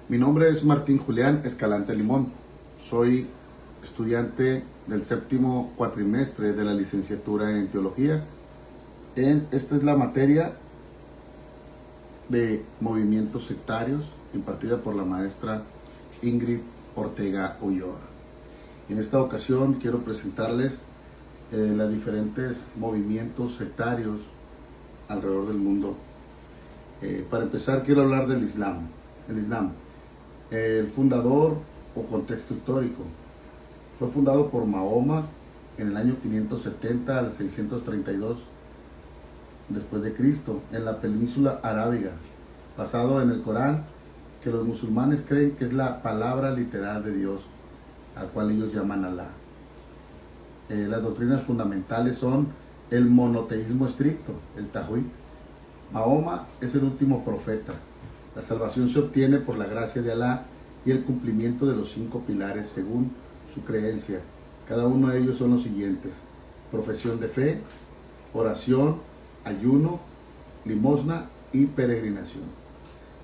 Mi nombre es Martín Julián Escalante Limón. Soy estudiante del séptimo cuatrimestre de la licenciatura en Teología. Esta es la materia de movimientos sectarios impartida por la maestra Ingrid Ortega Ulloa. En esta ocasión quiero presentarles los diferentes movimientos sectarios alrededor del mundo. Para empezar, quiero hablar del Islam. El fundador o contexto histórico fue fundado por Mahoma en el año 570 al 632 después de Cristo en la península arábiga, basado en el Corán, que los musulmanes creen que es la palabra literal de Dios, al cual ellos llaman Alá. Las doctrinas fundamentales son el monoteísmo estricto, el Tawhid. Mahoma es el último profeta. La salvación se obtiene por la gracia de Alá y el cumplimiento de los 5 pilares según su creencia. Cada uno de ellos son los siguientes: profesión de fe, oración, ayuno, limosna y peregrinación.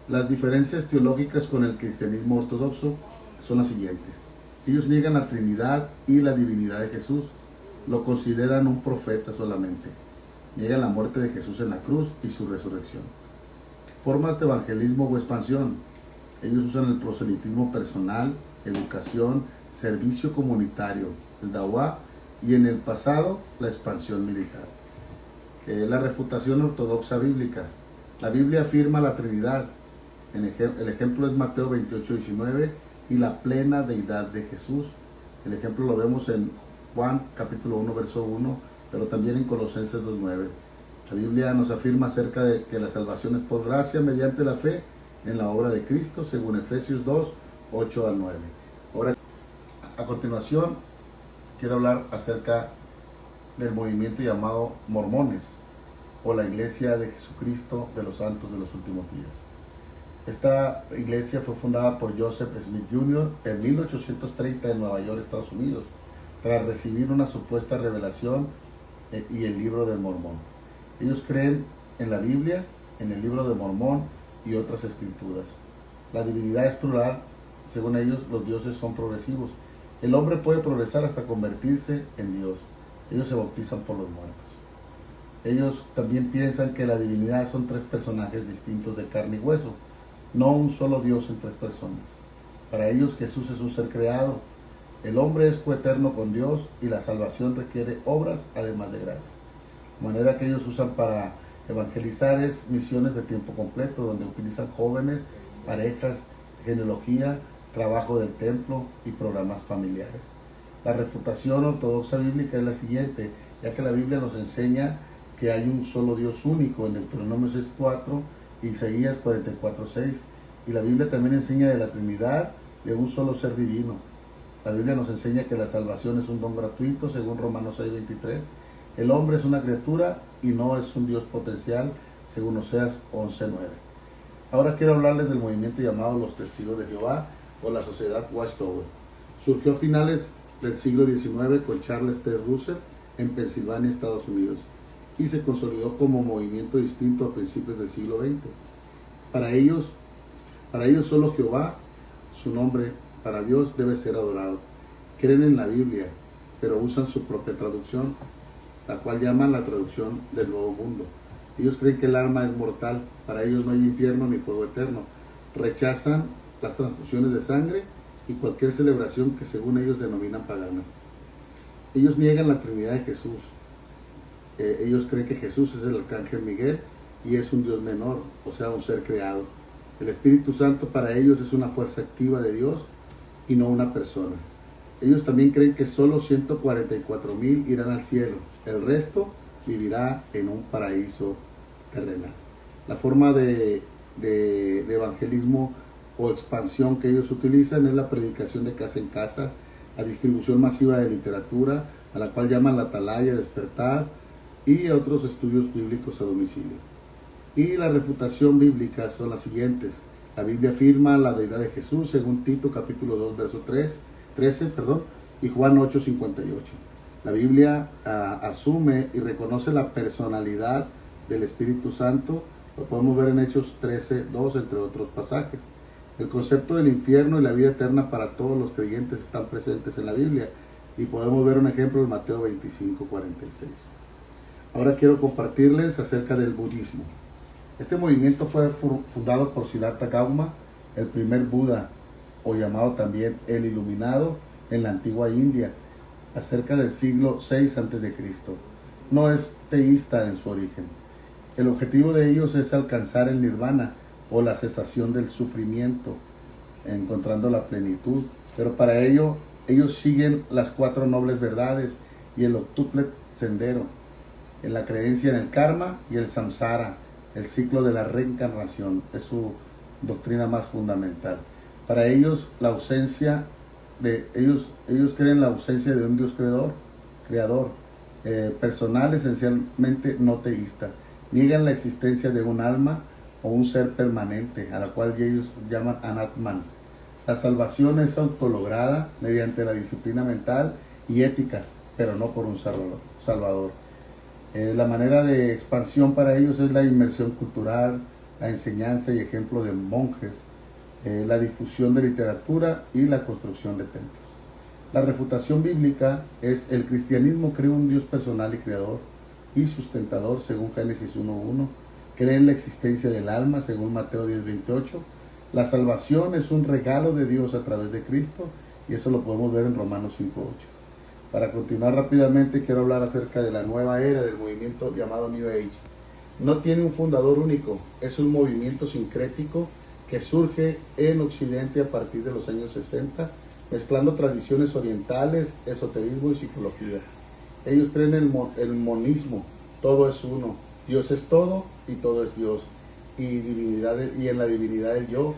Las diferencias teológicas con el cristianismo ortodoxo son las siguientes. Ellos niegan la Trinidad y la divinidad de Jesús. Lo consideran un profeta solamente. Niegan la muerte de Jesús en la cruz y su resurrección. Formas de evangelismo o expansión. Ellos usan el proselitismo personal, educación, servicio comunitario, el dawah, y en el pasado la expansión militar. La refutación ortodoxa bíblica. La Biblia afirma la Trinidad. El ejemplo es Mateo 28:19 y la plena deidad de Jesús. El ejemplo lo vemos en Juan capítulo 1 verso 1, pero también en Colosenses 2:9. La Biblia nos afirma acerca de que la salvación es por gracia mediante la fe en la obra de Cristo, según Efesios 2:8 al 9. Ahora, a continuación, quiero hablar acerca del movimiento llamado Mormones, o la Iglesia de Jesucristo de los Santos de los Últimos Días. Esta iglesia fue fundada por Joseph Smith Jr. en 1830 en Nueva York, Estados Unidos, tras recibir una supuesta revelación y el libro de Mormón. Ellos creen en la Biblia, en el libro de Mormón y otras escrituras. La divinidad es plural. Según ellos, los dioses son progresivos. El hombre puede progresar hasta convertirse en Dios. Ellos se bautizan por los muertos. Ellos también piensan que la divinidad son 3 personajes distintos de carne y hueso, no un solo Dios en 3 personas. Para ellos Jesús es un ser creado. El hombre es coeterno con Dios y la salvación requiere obras además de gracia. De manera que ellos usan para evangelizar es misiones de tiempo completo, donde utilizan jóvenes, parejas, genealogía, trabajo del templo y programas familiares. La refutación ortodoxa bíblica es la siguiente, ya que la Biblia nos enseña que hay un solo Dios único en Deuteronomio 6:4 y Isaías 44:6, y la Biblia también enseña de la Trinidad, de un solo ser divino. La Biblia nos enseña que la salvación es un don gratuito, según Romanos 6:23. El hombre es una criatura y no es un Dios potencial, según Oseas 11:9. Ahora quiero hablarles del movimiento llamado los Testigos de Jehová o la Sociedad Watchtower. Surgió a finales del siglo XIX con Charles T. Russell en Pensilvania, Estados Unidos, y se consolidó como movimiento distinto a principios del siglo XX. Para ellos solo Jehová, su nombre para Dios, debe ser adorado. Creen en la Biblia, pero usan su propia traducción, la cual llaman la traducción del Nuevo Mundo. Ellos creen que el alma es mortal. Para ellos no hay infierno ni fuego eterno. Rechazan las transfusiones de sangre y cualquier celebración que según ellos denominan pagana. Ellos niegan la Trinidad de Jesús. Ellos creen que Jesús es el arcángel Miguel y es un Dios menor, o sea, un ser creado. El Espíritu Santo para ellos es una fuerza activa de Dios y no una persona. Ellos también creen que solo 144,000 irán al cielo. El resto vivirá en un paraíso terrenal. La forma de evangelismo o expansión que ellos utilizan es la predicación de casa en casa, la distribución masiva de literatura, a la cual llaman la atalaya, despertar, y otros estudios bíblicos a domicilio. Y la refutación bíblica son las siguientes. La Biblia afirma la deidad de Jesús, según Tito capítulo 2, verso 13, y Juan 8:58. La Biblia asume y reconoce la personalidad del Espíritu Santo. Lo podemos ver en Hechos 13:2, entre otros pasajes. El concepto del infierno y la vida eterna para todos los creyentes están presentes en la Biblia y podemos ver un ejemplo en Mateo 25:46. Ahora quiero compartirles acerca del budismo. Este movimiento fue fundado por Siddhartha Gautama, el primer Buda, o llamado también el Iluminado, en la antigua India, acerca del siglo VI a.C. No es teísta en su origen. El objetivo de ellos es alcanzar el nirvana o la cesación del sufrimiento, encontrando la plenitud. Pero para ello, ellos siguen las 4 nobles verdades y el octuple sendero, en la creencia en el karma y el samsara, el ciclo de la reencarnación, es su doctrina más fundamental. Para ellos, ellos creen la ausencia de un Dios creador, personal, esencialmente no teísta. Niegan la existencia de un alma o un ser permanente, a la cual ellos llaman Anatman. La salvación es autolograda mediante la disciplina mental y ética, pero no por un salvador. La manera de expansión para ellos es la inmersión cultural, la enseñanza y ejemplo de monjes, la difusión de literatura y la construcción de templos. La refutación bíblica es: el cristianismo cree un Dios personal y creador y sustentador, según Génesis 1:1. Cree en la existencia del alma, según Mateo 10:28. La salvación es un regalo de Dios a través de Cristo, y eso lo podemos ver en Romanos 5:8. Para continuar rápidamente, quiero hablar acerca de la nueva era del movimiento llamado New Age. No tiene un fundador único, es un movimiento sincrético que surge en Occidente a partir de los años 60, mezclando tradiciones orientales, esoterismo y psicología. Ellos creen en el monismo, todo es uno, Dios es todo y todo es Dios, y en la divinidad del yo,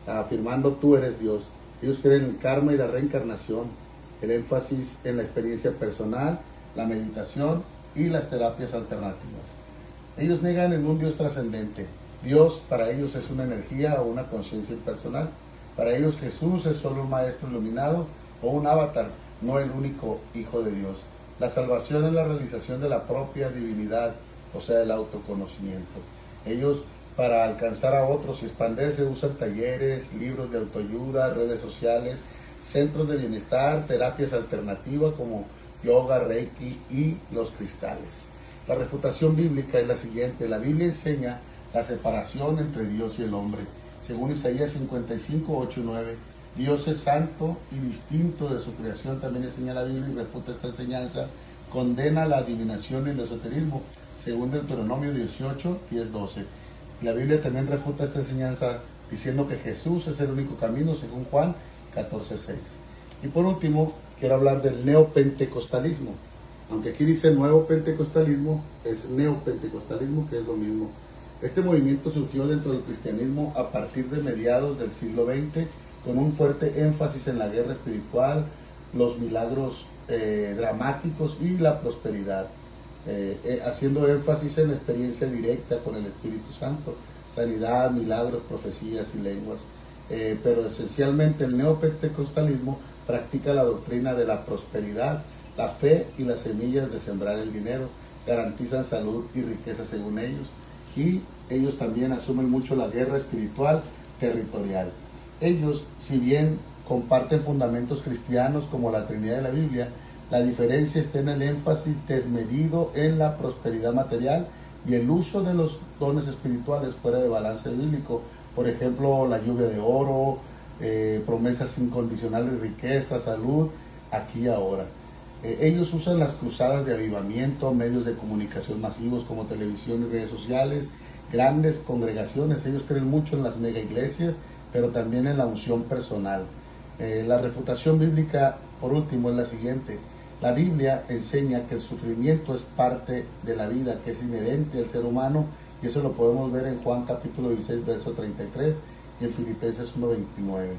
afirmando tú eres Dios. Ellos creen en el karma y la reencarnación, el énfasis en la experiencia personal, la meditación y las terapias alternativas. Ellos niegan en un Dios trascendente. Dios para ellos es una energía o una conciencia impersonal. Para ellos Jesús es solo un maestro iluminado o un avatar, no el único Hijo de Dios. La salvación es la realización de la propia divinidad, o sea, el autoconocimiento. Ellos, para alcanzar a otros y expandirse, usan talleres, libros de autoayuda, redes sociales, centros de bienestar, terapias alternativas como yoga, reiki y los cristales. La refutación bíblica es la siguiente: la Biblia enseña la separación entre Dios y el hombre. Según Isaías 55, 8 y 9, Dios es santo y distinto de su creación. También enseña la Biblia y refuta esta enseñanza. Condena la adivinación y el esoterismo, según Deuteronomio 18, 10, 12. La Biblia también refuta esta enseñanza diciendo que Jesús es el único camino, según Juan 14:6. Y por último, quiero hablar del neopentecostalismo. Aunque aquí dice nuevo pentecostalismo, es neopentecostalismo, que es lo mismo. Este movimiento surgió dentro del cristianismo a partir de mediados del siglo XX, con un fuerte énfasis en la guerra espiritual, los milagros dramáticos y la prosperidad, haciendo énfasis en la experiencia directa con el Espíritu Santo, sanidad, milagros, profecías y lenguas. Pero esencialmente el neopentecostalismo practica la doctrina de la prosperidad, la fe y las semillas de sembrar el dinero, garantizan salud y riqueza según ellos, y ellos también asumen mucho la guerra espiritual territorial. Ellos, si bien comparten fundamentos cristianos como la Trinidad de la Biblia, la diferencia está en el énfasis desmedido en la prosperidad material y el uso de los dones espirituales fuera de balance bíblico. Por ejemplo, la lluvia de oro, promesas incondicionales de riqueza, salud, aquí y ahora. Ellos usan las cruzadas de avivamiento, medios de comunicación masivos como televisión y redes sociales, grandes congregaciones. Ellos creen mucho en las mega iglesias, pero también en la unción personal. La refutación bíblica, por último, es la siguiente. La Biblia enseña que el sufrimiento es parte de la vida, que es inherente al ser humano, y eso lo podemos ver en Juan capítulo 16, verso 33, y en Filipenses 1:29.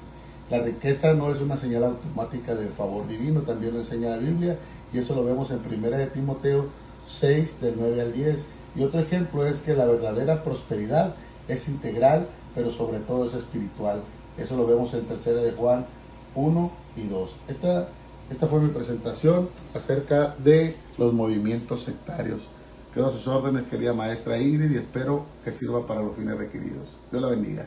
La riqueza no es una señal automática del favor divino, también lo enseña la Biblia, y eso lo vemos en 1 de Timoteo 6, del 9 al 10. Y otro ejemplo es que la verdadera prosperidad es integral, pero sobre todo es espiritual. Eso lo vemos en 3 de Juan 1 y 2. Esta fue mi presentación acerca de los movimientos sectarios. Quedo a sus órdenes, querida maestra Ingrid, y espero que sirva para los fines requeridos. Dios la bendiga.